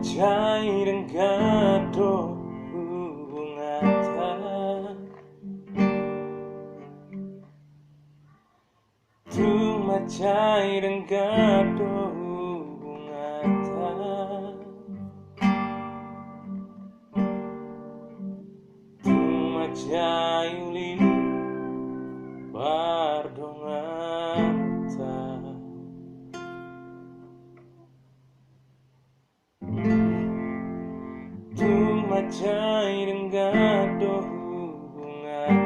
Cairan gaduh hubungan Tuma cairan gaduh hubungan Tuma cayuli pardongan Tuma cairan gaduh hubungan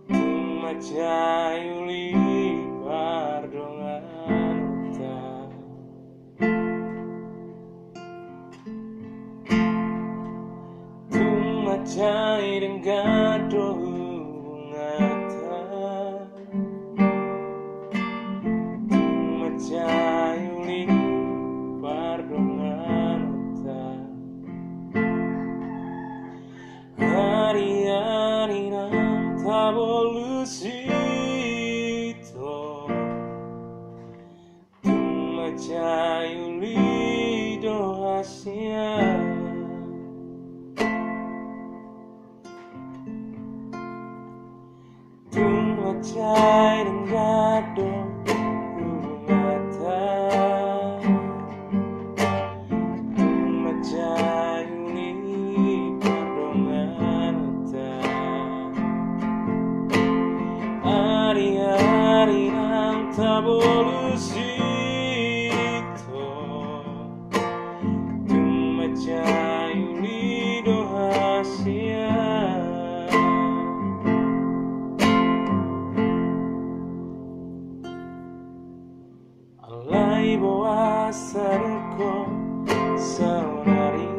Tuma cayuli pardongan Tuma cairan gaduh hubungan Tuma cayuli pardongan hari-hari nam tabolusito Tuma cayuli dohasia Tuma cairan gaduh hubungan Tuma cayuli pardongan hari-hari nam tabolusito Tuma cayuli dohasia Alai boa saruko saunari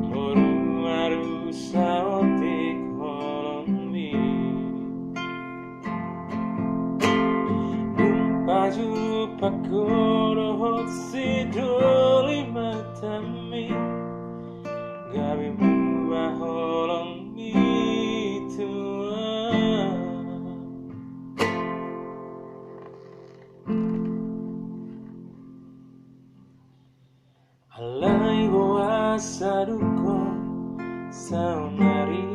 Moru aru saotik holombi Numpaju pakoro hotsi doli matami Gabi buah holombi tua Alai boa saruko saunari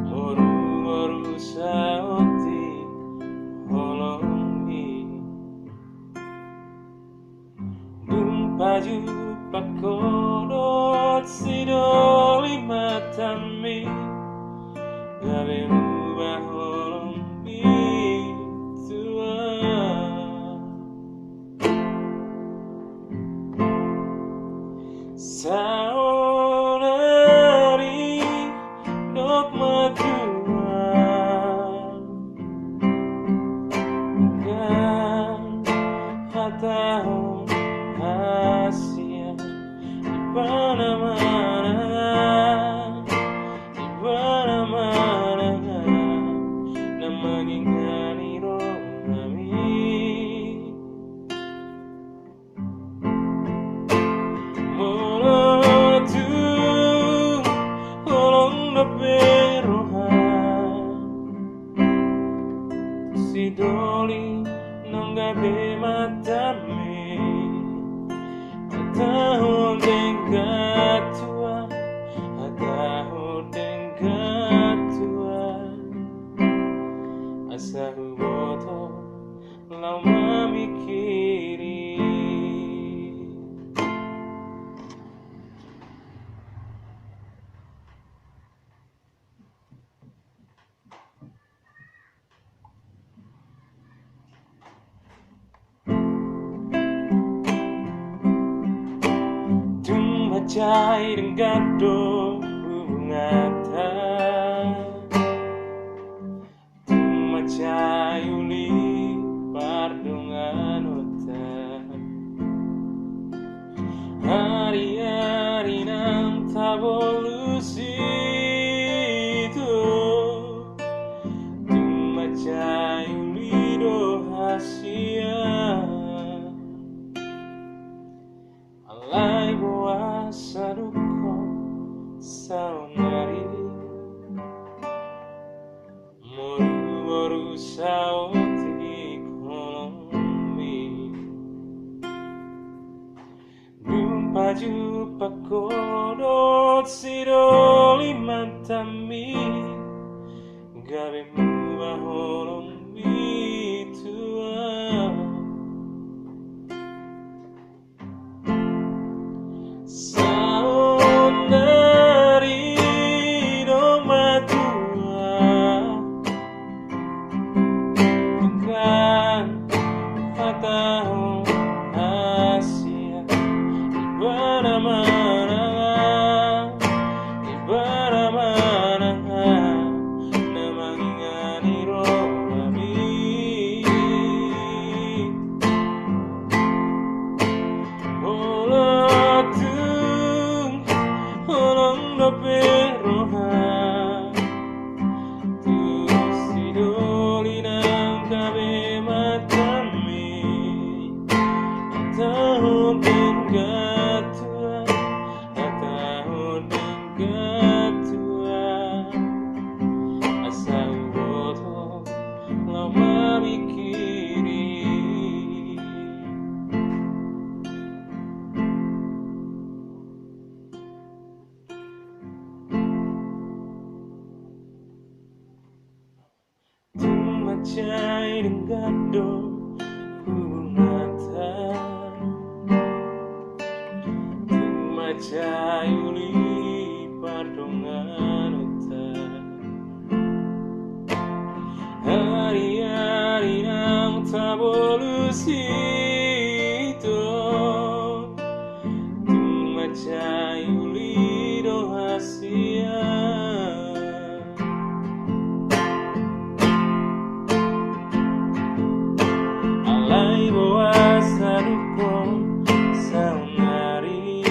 Moru saoti holombi Bumpaju pakodot sidoli matami Gabe ubah holombi tua Saunari dok matuan Dan hatahon hasia Di mana-mana Di mana-mana Na mangingani rohami Sidoli nanggabe matame Atahon dengatua Atahon dengatua Asa huboto lau mamikiri Tuma cairan gaduh hubungan Tuma cayuli pardongan hari-hari nam tabolusito Tuma cayuli dohasia Alai boa saruko saunari Moru sao pakodot sidoli mantami gawe mubaholong bitua saunari do matua bukan hatahong Asia Ibaramana namangingani rohami Olatung olong dope roha Tu sidoli nang kabe matami Tahun gatua tahun gatua asal bodoh lama mikiri tumacai denggado kumata Tumacayuli pardongan otak Hari-hari nang tabolusito Tumacayuli dohasia Alay boa sadukong saunari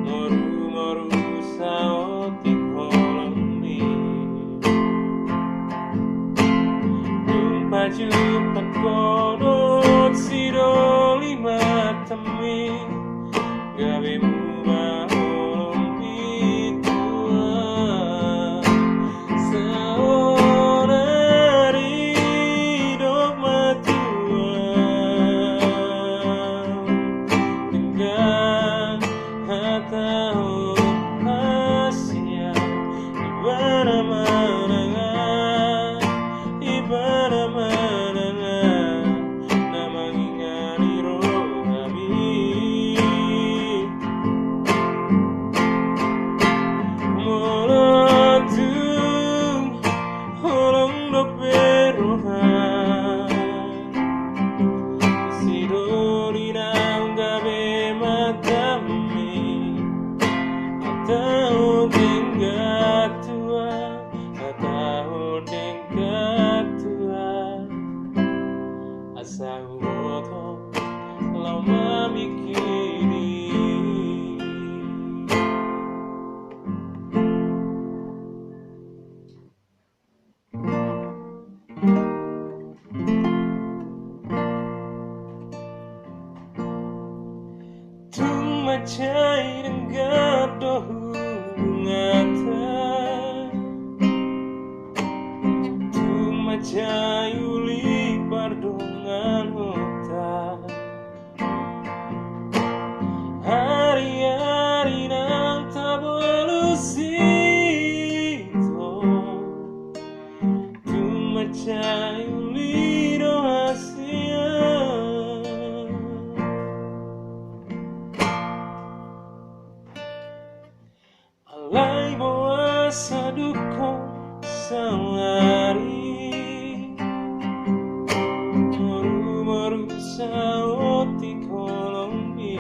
Moru-moru saoti kolombi Rumpaju pakodot sidoli matami Gawe mubaholong bitua saunari do matua dengan hatahong Asia Ibaramana namangingani rohami Molatung olong dope roha sidoli nang gawe matami tahun gatua asa bodoh lama mikiri Tumacai denggado hubungata Tumacayuli pardongan otak Hari-hari nang tabolusito Tumacayuli dohasia Alay boa sadukong saunari Moru-moru saoti kolombi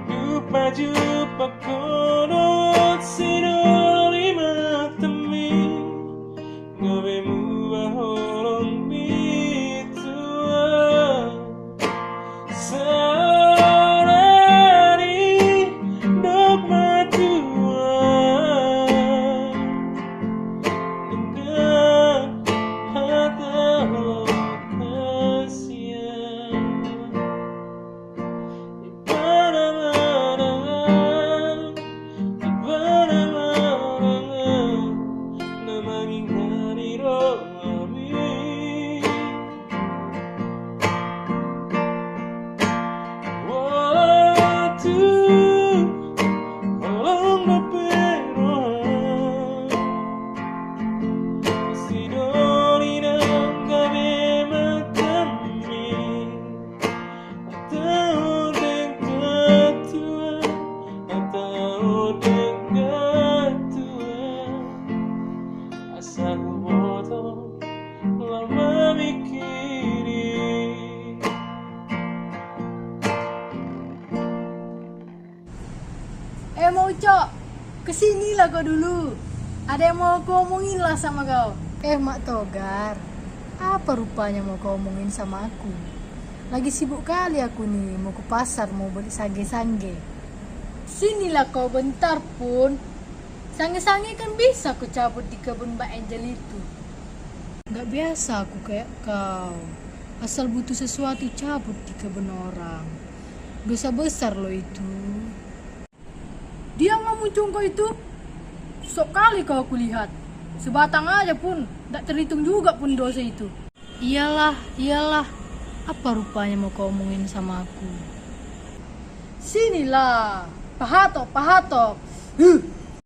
Upaju pakodot sidoli matami Gawe mubaholong bitua saunari do matua dengan hatahong Asia Ibaramana Mau Cok, kesinilah kau dulu. Ada yang mau kau omongin lah sama kau. Mak Togar, apa rupanya mau kau omongin sama aku? Lagi sibuk kali aku nih, mau ke pasar, mau beli sange-sange. Sinilah kau bentar pun. Sange-sange kan bisa aku cabut di kebun Mbak Angel itu. Gak biasa aku kayak kau. Asal butuh sesuatu cabut di kebun orang. Dosa besar loh itu. Dia ngomong cungko itu, sok kali kau aku lihat. Sebatang aja pun, tak terhitung juga pun dosa itu. Iyalah. Apa rupanya mau kau omongin sama aku? Sinilah, Pak Hato.